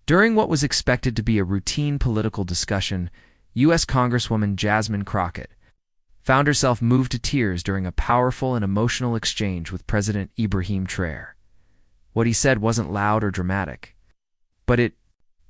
During what was expected to be a routine political discussion, U.S. Congresswoman Jasmine Crockett found herself moved to tears during a powerful and emotional exchange with President Ibrahim Traoré. What he said wasn't loud or dramatic, but it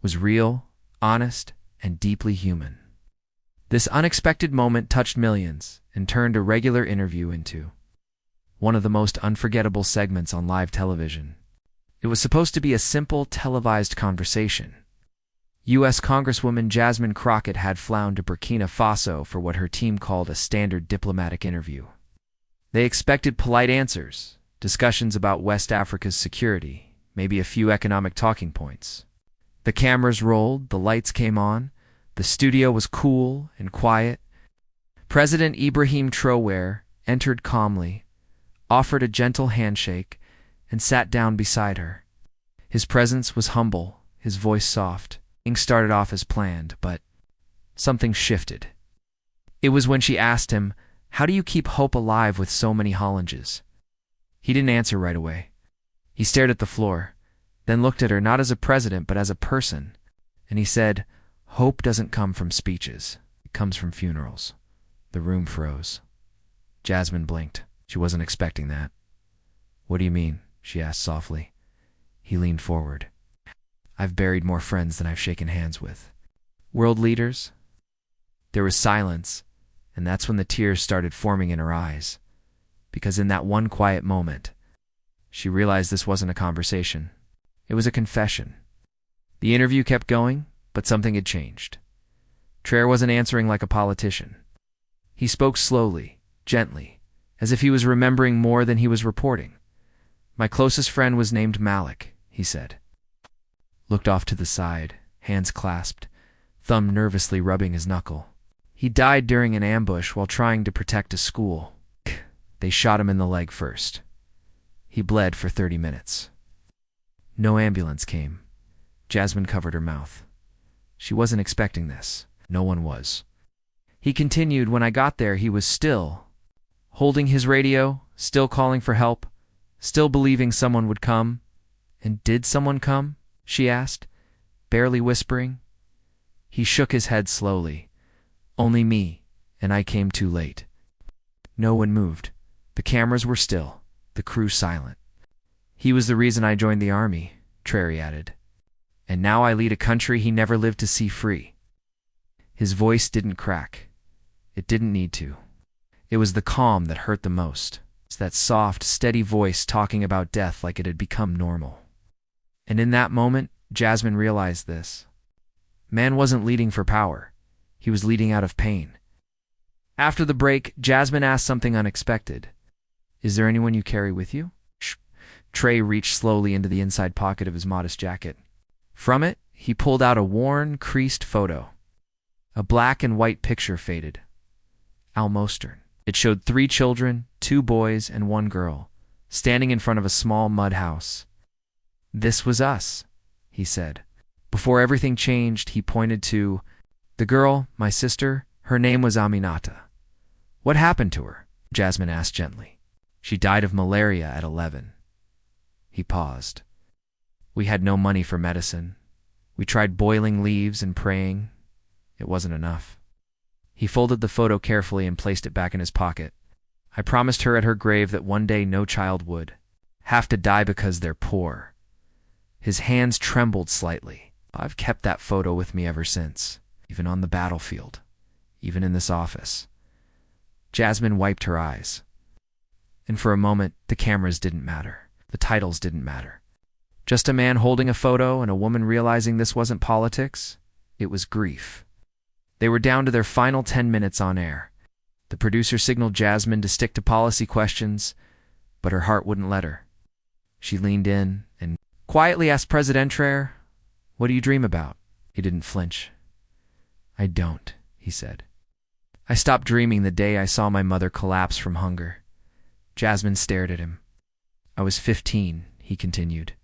was real, honest, and deeply human. This unexpected moment touched millions and turned a regular interview into one of the most unforgettable segments on live television. It was supposed to be a simple, televised conversation. U.S. Congresswoman Jasmine Crockett had flown to Burkina Faso for what her team called a standard diplomatic interview. They expected polite answers, discussions about West Africa's security, maybe a few economic talking points. The cameras rolled, the lights came on, the studio was cool and quiet. President Ibrahim Traoré entered calmly, offered a gentle handshake, and sat down beside her. His presence was humble, his voice soft. Things started off as planned, but something shifted. It was when she asked him, "How do you keep hope alive with so many challenges?" He didn't answer right away. He stared at the floor, then looked at her not as a president but as a person, and he said, "Hope doesn't come from speeches. It comes from funerals." The room froze. Jasmine blinked. She wasn't expecting that. "What do you mean?" she asked softly. He leaned forward. "I've buried more friends than I've shaken hands with." World leaders? There was silence, and that's when the tears started forming in her eyes. Because in that one quiet moment, she realized this wasn't a conversation. It was a confession. The interview kept going, but something had changed. Traoré wasn't answering like a politician. He spoke slowly, gently, as if he was remembering more than he was reporting. "My closest friend was named Malik," he said. Looked off to the side, hands clasped, thumb nervously rubbing his knuckle. "He died during an ambush while trying to protect a school. They shot him in the leg first. He bled for 30 minutes. No ambulance came." Jasmine covered her mouth. She wasn't expecting this. No one was. He continued, "When I got there, he was still holding his radio, still calling for help, still believing someone would come." "And did someone come?" she asked, barely whispering. He shook his head slowly. "Only me, and I came too late." No one moved. The cameras were still, the crew silent. "He was the reason I joined the army," Traoré added. "And now I lead a country he never lived to see free." His voice didn't crack. It didn't need to. It was the calm that hurt the most. It's that soft, steady voice talking about death like it had become normal. And in that moment, Jasmine realized this. Man wasn't leading for power. He was leading out of pain. After the break, Jasmine asked something unexpected. "Is there anyone you carry with you?" Traoré reached slowly into the inside pocket of his modest jacket. From it, he pulled out a worn, creased photo. A black and white picture faded. Almostern. It showed 3 children, 2 boys and 1 girl, standing in front of a small mud house. "This was us," he said. Before everything changed, he pointed to the girl, my sister. Her name was Aminata. "What happened to her?" Jasmine asked gently. "She died of malaria at 11. He paused. "We had no money for medicine. We tried boiling leaves and praying. It wasn't enough." He folded the photo carefully and placed it back in his pocket. "I promised her at her grave that one day no child would have to die because they're poor." His hands trembled slightly. "I've kept that photo with me ever since, even on the battlefield, even in this office." Jasmine wiped her eyes. And for a moment, the cameras didn't matter. The titles didn't matter. Just a man holding a photo and a woman realizing this wasn't politics. It was grief. They were down to their final 10 minutes on air. The producer signaled Jasmine to stick to policy questions, but her heart wouldn't let her. She leaned in and quietly asked President Traoré, "What do you dream about?" He didn't flinch. "I don't," he said. "I stopped dreaming the day I saw my mother collapse from hunger." Jasmine stared at him. "I was 15, he continued.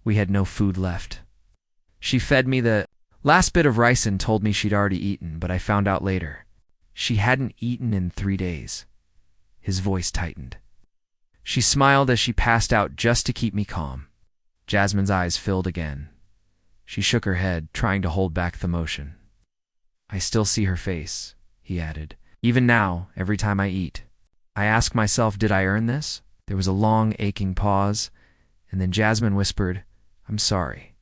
"We had no food left. She fed me the last bit of rice and told me she'd already eaten, but I found out later. She hadn't eaten in 3 days. His voice tightened. She smiled as she passed out just to keep me calm. Jasmine's eyes filled again. She shook her head, trying to hold back the motion. I still see her face, he added. Even now, every time I eat. I ask myself, did I earn this? There was a long, aching pause, and then Jasmine whispered, I'm sorry.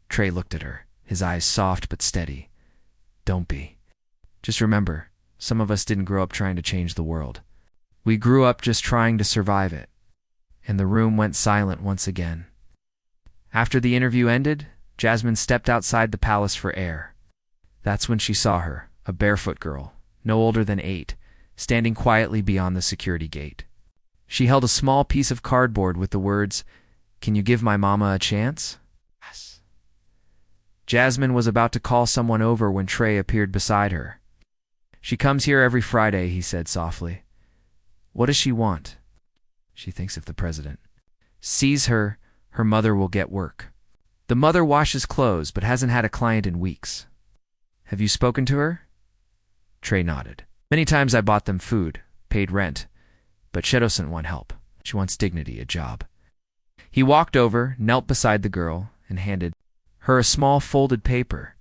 Trey looked at her, his eyes soft but steady. Don't be. Just remember, some of us didn't grow up trying to change the world. We grew up just trying to survive it. And the room went silent once again. After the interview ended, Jasmine stepped outside the palace for air. That's when she saw her, a barefoot girl, no older than 8, standing quietly beyond the security gate. She held a small piece of cardboard with the words, "Can you give my mama a chance?" Yes. Jasmine was about to call someone over when Trey appeared beside her. She comes here every Friday, he said softly. What does she want? She thinks if the president sees her, her mother will get work. The mother washes clothes but hasn't had a client in weeks. Have you spoken to her? Trey nodded. Many times I bought them food, paid rent, but she doesn't want help. She wants dignity, a job. He walked over, knelt beside the girl, and handed her a small folded paper.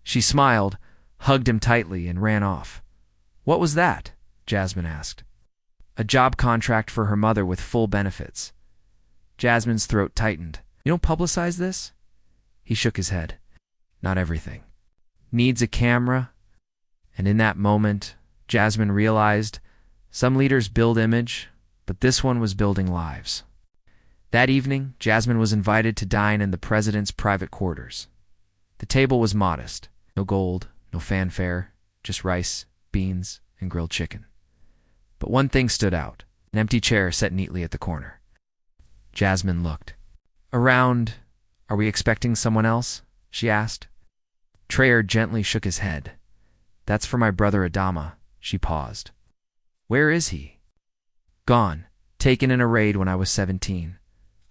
She smiled, hugged him tightly, and ran off. What was that? Jasmine asked. A job contract for her mother with full benefits. Jasmine's throat tightened. You don't publicize this? He shook his head. Not everything. Needs a camera. And in that moment, Jasmine realized some leaders build image, but this one was building lives. That evening, Jasmine was invited to dine in the president's private quarters. The table was modest. No gold, no fanfare, just rice, beans, and grilled chicken. But one thing stood out, an empty chair set neatly at the corner. Jasmine looked. Around, are we expecting someone else? She asked. Traoré gently shook his head. That's for my brother Adama. She paused. Where is he? Gone, taken in a raid when I was 17.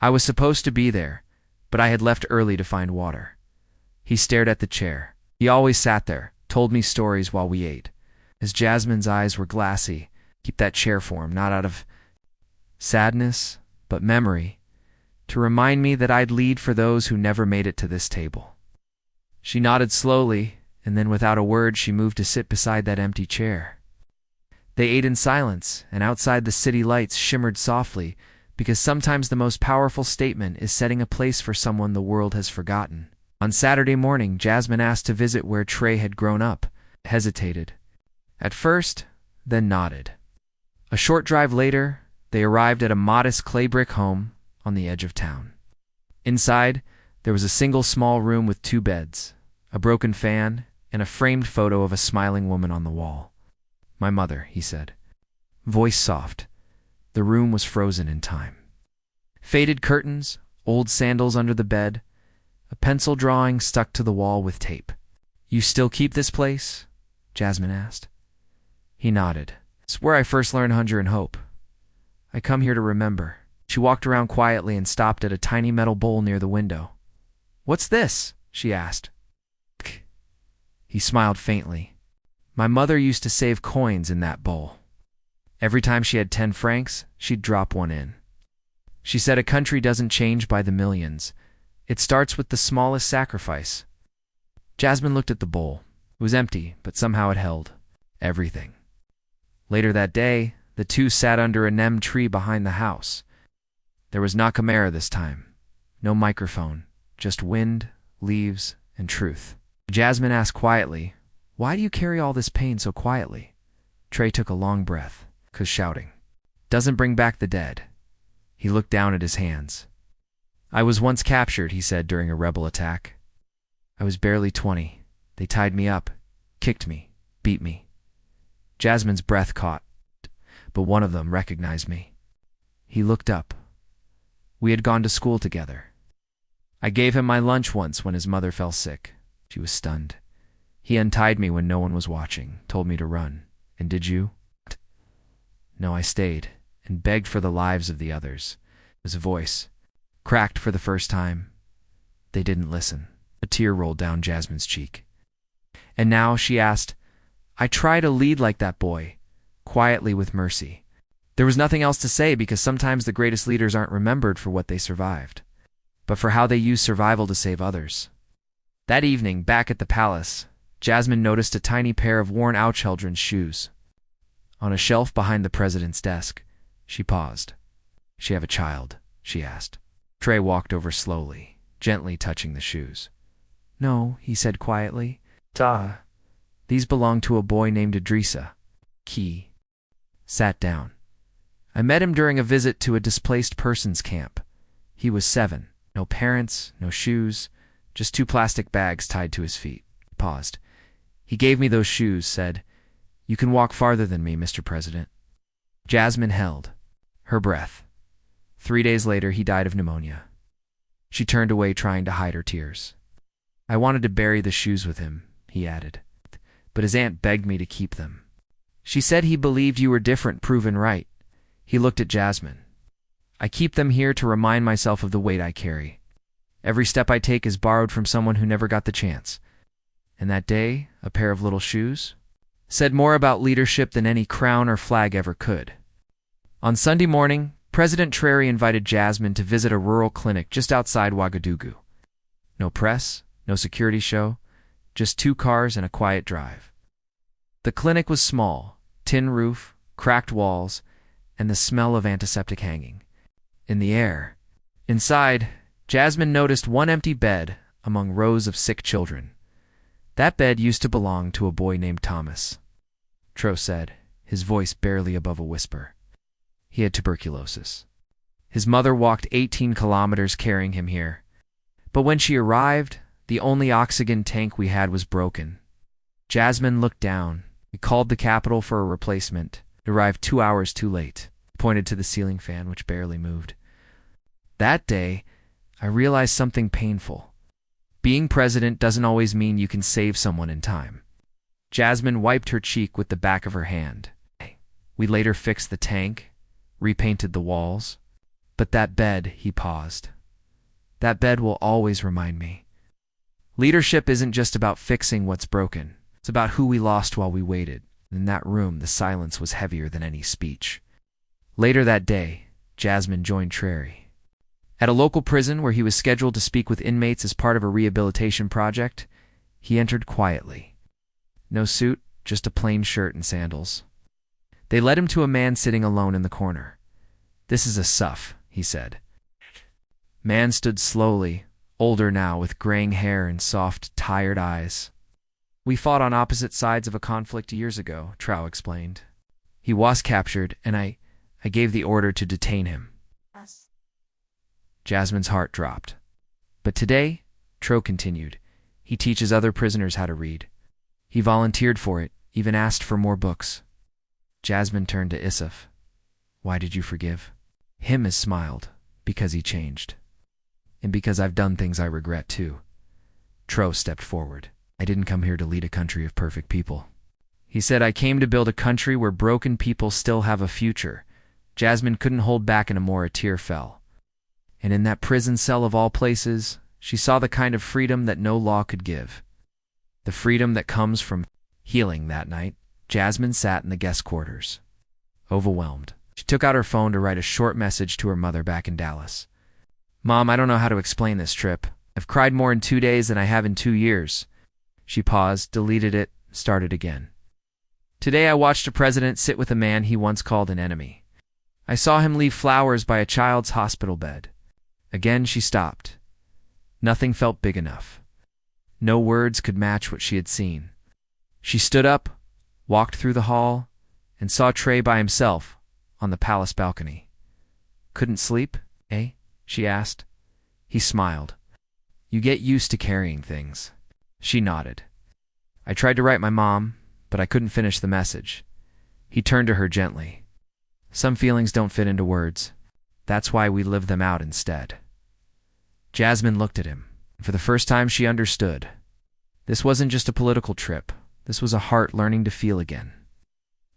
I was supposed to be there, but I had left early to find water. He stared at the chair. He always sat there, told me stories while we ate. As Jasmine's eyes were glassy, keep that chair for him, not out of sadness, but memory, to remind me that I'd lead for those who never made it to this table. She nodded slowly, and then without a word she moved to sit beside that empty chair. They ate in silence, and outside the city lights shimmered softly, because sometimes the most powerful statement is setting a place for someone the world has forgotten. On Saturday morning, Jasmine asked to visit where Trey had grown up, hesitated. At first, then nodded. A short drive later, they arrived at a modest clay brick home on the edge of town. Inside, there was a single small room with 2 beds, a broken fan, and a framed photo of a smiling woman on the wall. My mother, he said. Voice soft. The room was frozen in time. Faded curtains, old sandals under the bed, a pencil drawing stuck to the wall with tape. You still keep this place? Jasmine asked. He nodded. It's where I first learned hunger and hope. I come here to remember. She walked around quietly and stopped at a tiny metal bowl near the window. What's this? She asked. He smiled faintly. My mother used to save coins in that bowl. Every time she had 10 francs, she'd drop one in. She said a country doesn't change by the millions. It starts with the smallest sacrifice. Jasmine looked at the bowl. It was empty, but somehow it held everything. Later that day, the two sat under a neem tree behind the house. There was no camera this time. No microphone. Just wind, leaves, and truth. Jasmine asked quietly, Why do you carry all this pain so quietly? Trey took a long breath, 'cause shouting doesn't bring back the dead. He looked down at his hands. I was once captured, he said during a rebel attack. I was barely 20. They tied me up, kicked me, beat me. Jasmine's breath caught, but one of them recognized me. He looked up. We had gone to school together. I gave him my lunch once when his mother fell sick. She was stunned. He untied me when no one was watching, told me to run. And did you? No, I stayed and begged for the lives of the others. His voice cracked for the first time. They didn't listen. A tear rolled down Jasmine's cheek. And now, she asked, I try to lead like that boy, quietly with mercy. There was nothing else to say because sometimes the greatest leaders aren't remembered for what they survived. but for how they use survival to save others. That evening, back at the palace, Jasmine noticed a tiny pair of worn-out children's shoes. On a shelf behind the president's desk, she paused. "She have a child?" she asked. Trey walked over slowly, gently touching the shoes. "No," he said quietly. These belong to a boy named Idrissa." He sat down. "I met him during a visit to a displaced persons camp. He was 7. No parents, no shoes, just 2 plastic bags tied to his feet." He paused. "He gave me those shoes, said, 'You can walk farther than me, Mr. President.'" Jasmine held her breath. 3 days later, he died of pneumonia. She turned away, trying to hide her tears. "I wanted to bury the shoes with him," he added, "but his aunt begged me to keep them. She said he believed you were different, proven right." He looked at Jasmine. "I keep them here to remind myself of the weight I carry. Every step I take is borrowed from someone who never got the chance. And that day, a pair of little shoes said more about leadership than any crown or flag ever could." On Sunday morning, President Traoré invited Jasmine to visit a rural clinic just outside Ouagadougou. No press, no security show, just 2 cars and a quiet drive. The clinic was small, tin roof, cracked walls, and the smell of antiseptic hanging in the air. Inside, Jasmine noticed one empty bed among rows of sick children. That bed used to belong to a boy named Thomas. Tro said, his voice barely above a whisper. He had tuberculosis. His mother walked 18 kilometers carrying him here. But when she arrived, the only oxygen tank we had was broken. Jasmine looked down. We called the capital for a replacement. It arrived 2 hours too late. Pointed to the ceiling fan, which barely moved. That day, I realized something painful. Being president doesn't always mean you can save someone in time. Jasmine wiped her cheek with the back of her hand. We later fixed the tank, repainted the walls. But that bed, he paused. That bed will always remind me. Leadership isn't just about fixing what's broken. It's about who we lost while we waited. In that room, the silence was heavier than any speech. Later that day, Jasmine joined Traoré. At a local prison where he was scheduled to speak with inmates as part of a rehabilitation project, he entered quietly. No suit, just a plain shirt and sandals. They led him to a man sitting alone in the corner. "This is a suff," he said. Man stood slowly, older now, with graying hair and soft, tired eyes. "We fought on opposite sides of a conflict years ago," Trau explained. "He was captured, and I gave the order to detain him." Yes. Jasmine's heart dropped. "But today," Tro continued, "he teaches other prisoners how to read. He volunteered for it, even asked for more books." Jasmine turned to Isif. "Why did you forgive?" "Him has smiled, because he changed. And because I've done things I regret too." Tro stepped forward. "I didn't come here to lead a country of perfect people." He said, "I came to build a country where broken people still have a future." Jasmine couldn't hold back anymore. A tear fell. And in that prison cell of all places, she saw the kind of freedom that no law could give. The freedom that comes from healing. That night, Jasmine sat in the guest quarters, overwhelmed. She took out her phone to write a short message to her mother back in Dallas. "Mom, I don't know how to explain this trip. I've cried more in 2 days than I have in 2 years. She paused, deleted it, started again. "Today I watched a president sit with a man he once called an enemy. I saw him leave flowers by a child's hospital bed." Again she stopped. Nothing felt big enough. No words could match what she had seen. She stood up, walked through the hall, and saw Trey by himself on the palace balcony. "Couldn't sleep, eh?" she asked. He smiled. "You get used to carrying things." She nodded. "I tried to write my mom, but I couldn't finish the message." He turned to her gently. "Some feelings don't fit into words. That's why we live them out instead." Jasmine looked at him. For the first time she understood. This wasn't just a political trip. This was a heart learning to feel again.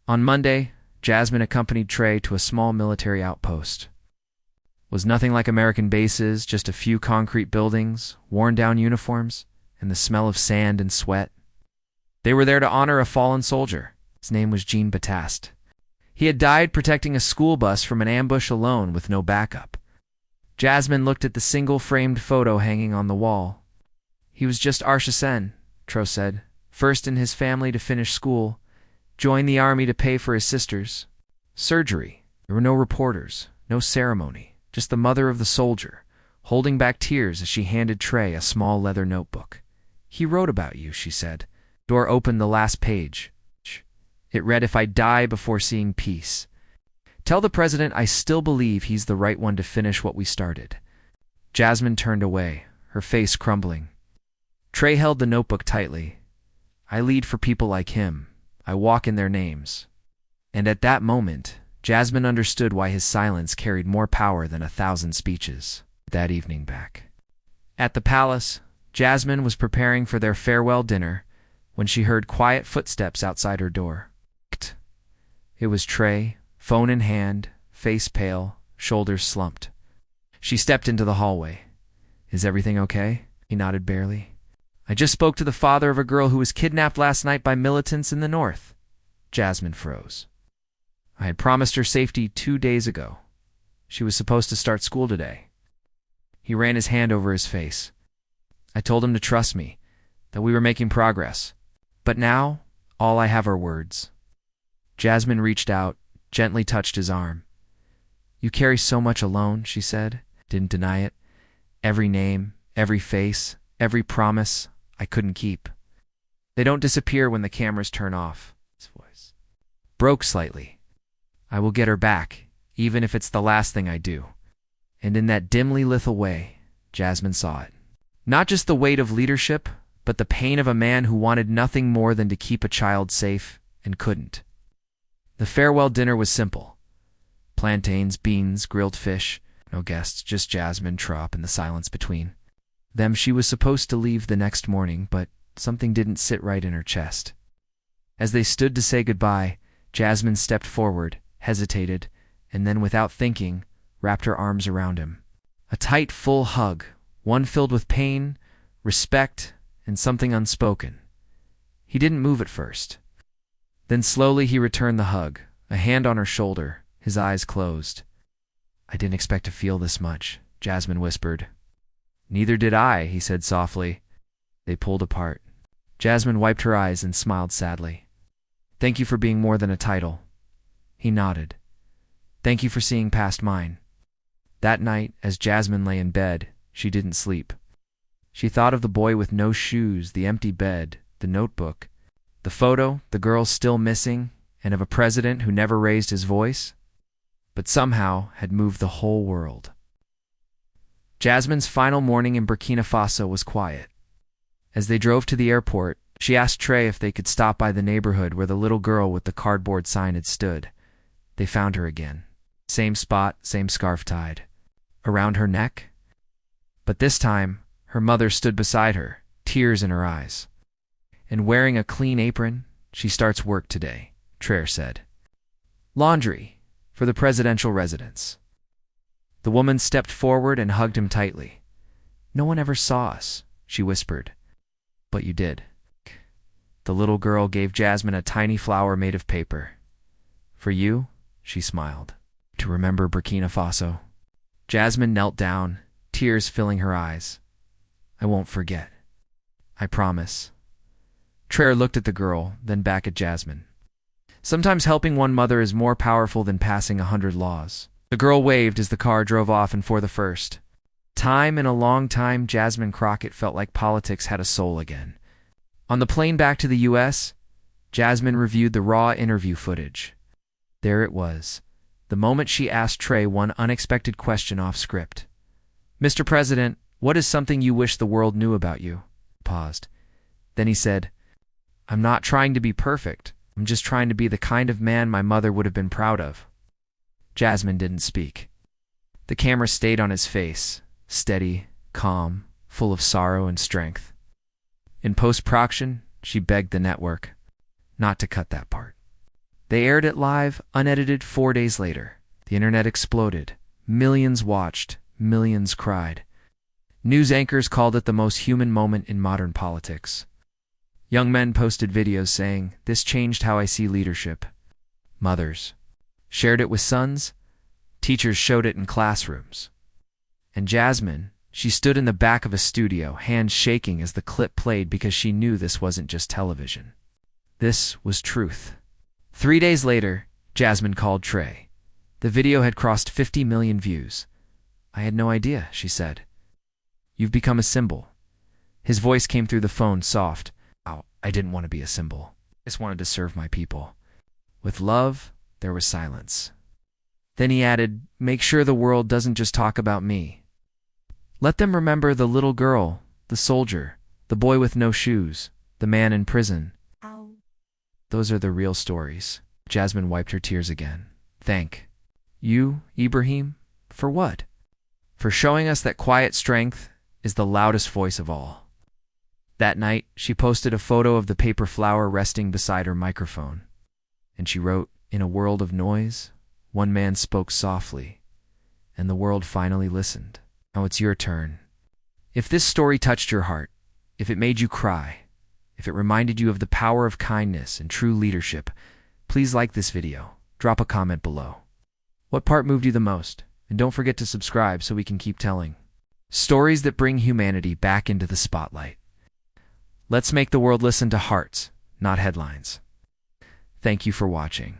On Monday, Jasmine accompanied Trey to a small military outpost. It was nothing like American bases, just a few concrete buildings, worn-down uniforms, and the smell of sand and sweat. They were there to honor a fallen soldier. His name was Jean Baptiste. He had died protecting a school bus from an ambush alone with no backup. Jasmine looked at the single framed photo hanging on the wall. He was just Arshasen, Tro said. First in his family to finish school, joined the army to pay for his sister's surgery. There were no reporters, no ceremony, just the mother of the soldier, holding back tears as she handed Trey a small leather notebook. He wrote about you, she said. Dor opened the last page. It read, "If I die before seeing peace, tell the president I still believe he's the right one to finish what we started." Jasmine turned away, her face crumbling. Trey held the notebook tightly. "I lead for people like him. I walk in their names." And at that moment, Jasmine understood why his silence carried more power than 1,000 speeches. That evening back at the palace, Jasmine was preparing for their farewell dinner when she heard quiet footsteps outside her door. It was Trey, phone in hand, face pale, shoulders slumped. She stepped into the hallway. "Is everything okay?" He nodded barely. "I just spoke to the father of a girl who was kidnapped last night by militants in the north." Jasmine froze. "I had promised her safety 2 days ago. She was supposed to start school today." He ran his hand over his face. "I told him to trust me, that we were making progress. But now, all I have are words." Jasmine reached out, gently touched his arm. "You carry so much alone," she said. Didn't deny it. "Every name, every face, every promise I couldn't keep. They don't disappear when the cameras turn off." His voice broke slightly. "I will get her back, even if it's the last thing I do." And in that dimly lethal way, Jasmine saw it. Not just the weight of leadership, but the pain of a man who wanted nothing more than to keep a child safe and couldn't. The farewell dinner was simple. Plantains, beans, grilled fish. No guests, just Jasmine, Trop, and the silence between them. She was supposed to leave the next morning, but something didn't sit right in her chest. As they stood to say goodbye, Jasmine stepped forward, hesitated, and then without thinking, wrapped her arms around him. A tight, full hug, one filled with pain, respect, and something unspoken. He didn't move at first. Then slowly he returned the hug, a hand on her shoulder, his eyes closed. "I didn't expect to feel this much," Jasmine whispered. "Neither did I," he said softly. They pulled apart. Jasmine wiped her eyes and smiled sadly. "Thank you for being more than a title." He nodded. "Thank you for seeing past mine." That night, as Jasmine lay in bed, she didn't sleep. She thought of the boy with no shoes, the empty bed, the notebook, the photo, the girl still missing, and of a president who never raised his voice, but somehow had moved the whole world. Jasmine's final morning in Burkina Faso was quiet. As they drove to the airport, she asked Trey if they could stop by the neighborhood where the little girl with the cardboard sign had stood. They found her again. Same spot, same scarf tied around her neck. But this time, her mother stood beside her, tears in her eyes. "And wearing a clean apron, she starts work today," Traoré said. "Laundry, for the presidential residence." The woman stepped forward and hugged him tightly. "No one ever saw us," she whispered. "But you did." The little girl gave Jasmine a tiny flower made of paper. "For you," she smiled. "To remember Burkina Faso." Jasmine knelt down, tears filling her eyes. "I won't forget. I promise." Traoré looked at the girl, then back at Jasmine. "Sometimes helping one mother is more powerful than passing 100 laws." The girl waved as the car drove off, and for the first time in a long time, Jasmine Crockett felt like politics had a soul again. On the plane back to the U.S., Jasmine reviewed the raw interview footage. There it was, the moment she asked Trey one unexpected question off script. "Mr. President, what is something you wish the world knew about you?" Paused. Then he said, "I'm not trying to be perfect. I'm just trying to be the kind of man my mother would have been proud of." Jasmine didn't speak. The camera stayed on his face, steady, calm, full of sorrow and strength. In post-production, she begged the network not to cut that part. They aired it live, unedited 4 days later. The internet exploded. Millions watched, millions cried. News anchors called it the most human moment in modern politics. Young men posted videos saying, "This changed how I see leadership." Mothers shared it with sons. Teachers showed it in classrooms. And Jasmine, she stood in the back of a studio, hands shaking as the clip played because she knew this wasn't just television. This was truth. 3 days later, Jasmine called Traoré. The video had crossed 50 million views. "I had no idea," she said. "You've become a symbol." His voice came through the phone, soft. "Oh, I didn't want to be a symbol. I just wanted to serve my people." With love, there was silence. Then he added, "Make sure the world doesn't just talk about me. Let them remember the little girl, the soldier, the boy with no shoes, the man in prison. Those are the real stories." Jasmine wiped her tears again. "Thank you, Ibrahim, for what? For showing us that quiet strength is the loudest voice of all." That night, she posted a photo of the paper flower resting beside her microphone. And she wrote, "In a world of noise, one man spoke softly, and the world finally listened. Now it's your turn. If this story touched your heart, if it made you cry, if it reminded you of the power of kindness and true leadership, please like this video. Drop a comment below. What part moved you the most? And don't forget to subscribe so we can keep telling stories that bring humanity back into the spotlight. Let's make the world listen to hearts, not headlines. Thank you for watching.